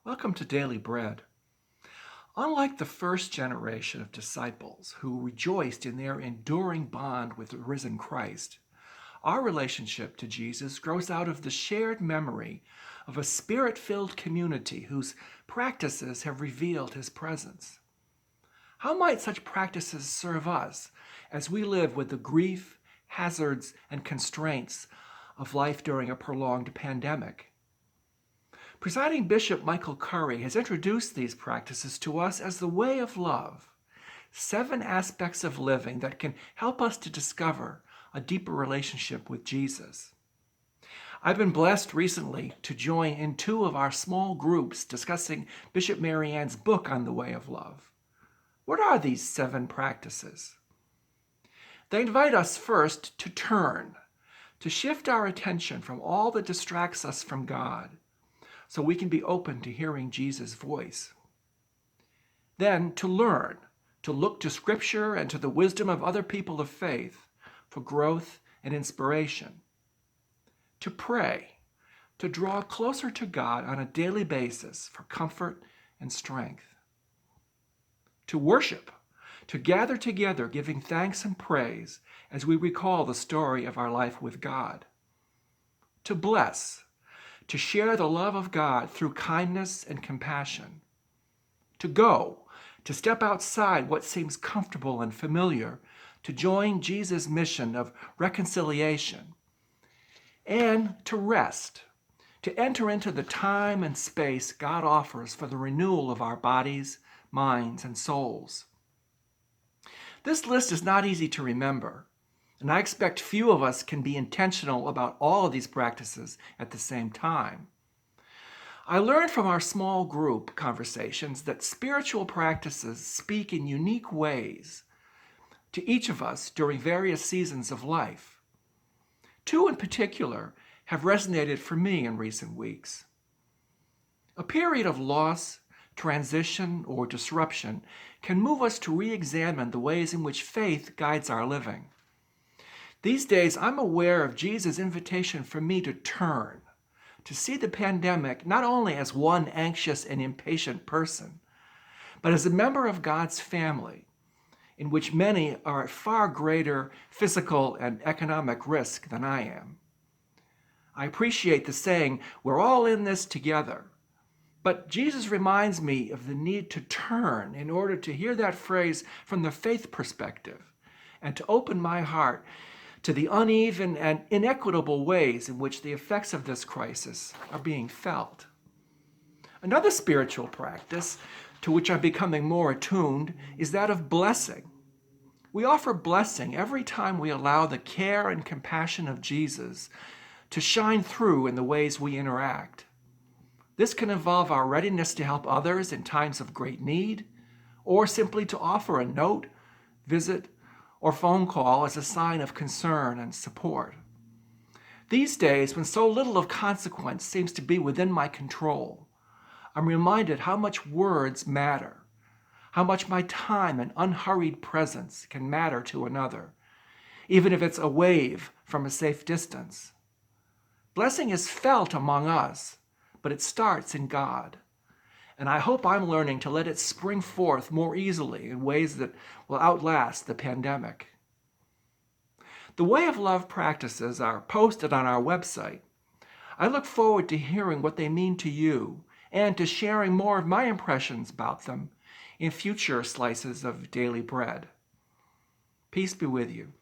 Welcome to Daily Bread. Unlike the first generation of disciples who rejoiced in their enduring bond with the risen Christ, our relationship to Jesus grows out of the shared memory of a spirit-filled community whose practices have revealed his presence. How might such practices serve us as we live with the grief, hazards, and constraints of life during a prolonged pandemic? Presiding Bishop Michael Curry has introduced these practices to us as the way of love, 7 aspects of living that can help us to discover a deeper relationship with Jesus. I've been blessed recently to join in 2 of our small groups discussing Bishop Marianne's book on the way of love. What are these 7 practices? They invite us first to turn, to shift our attention from all that distracts us from God, so we can be open to hearing Jesus' voice. Then to learn, to look to Scripture and to the wisdom of other people of faith for growth and inspiration. To pray, to draw closer to God on a daily basis for comfort and strength. To worship, to gather together giving thanks and praise as we recall the story of our life with God. To bless, to share the love of God through kindness and compassion. To go, to step outside what seems comfortable and familiar, to join Jesus' mission of reconciliation. And to rest, to enter into the time and space God offers for the renewal of our bodies, minds, and souls. This list is not easy to remember, and I expect few of us can be intentional about all of these practices at the same time. I learned from our small group conversations that spiritual practices speak in unique ways to each of us during various seasons of life. 2 in particular have resonated for me in recent weeks. A period of loss, transition, or disruption can move us to re-examine the ways in which faith guides our living. These days, I'm aware of Jesus' invitation for me to turn, to see the pandemic not only as one anxious and impatient person, but as a member of God's family, in which many are at far greater physical and economic risk than I am. I appreciate the saying, we're all in this together. But Jesus reminds me of the need to turn in order to hear that phrase from the faith perspective and to open my heart to the uneven and inequitable ways in which the effects of this crisis are being felt. Another spiritual practice to which I'm becoming more attuned is that of blessing. We offer blessing every time we allow the care and compassion of Jesus to shine through in the ways we interact. This can involve our readiness to help others in times of great need, or simply to offer a note, visit, or phone call as a sign of concern and support. These days, when so little of consequence seems to be within my control, I'm reminded how much words matter, how much my time and unhurried presence can matter to another, even if it's a wave from a safe distance. Blessing is felt among us, but it starts in God. And I hope I'm learning to let it spring forth more easily in ways that will outlast the pandemic. The Way of Love practices are posted on our website. I look forward to hearing what they mean to you and to sharing more of my impressions about them in future slices of Daily Bread. Peace be with you.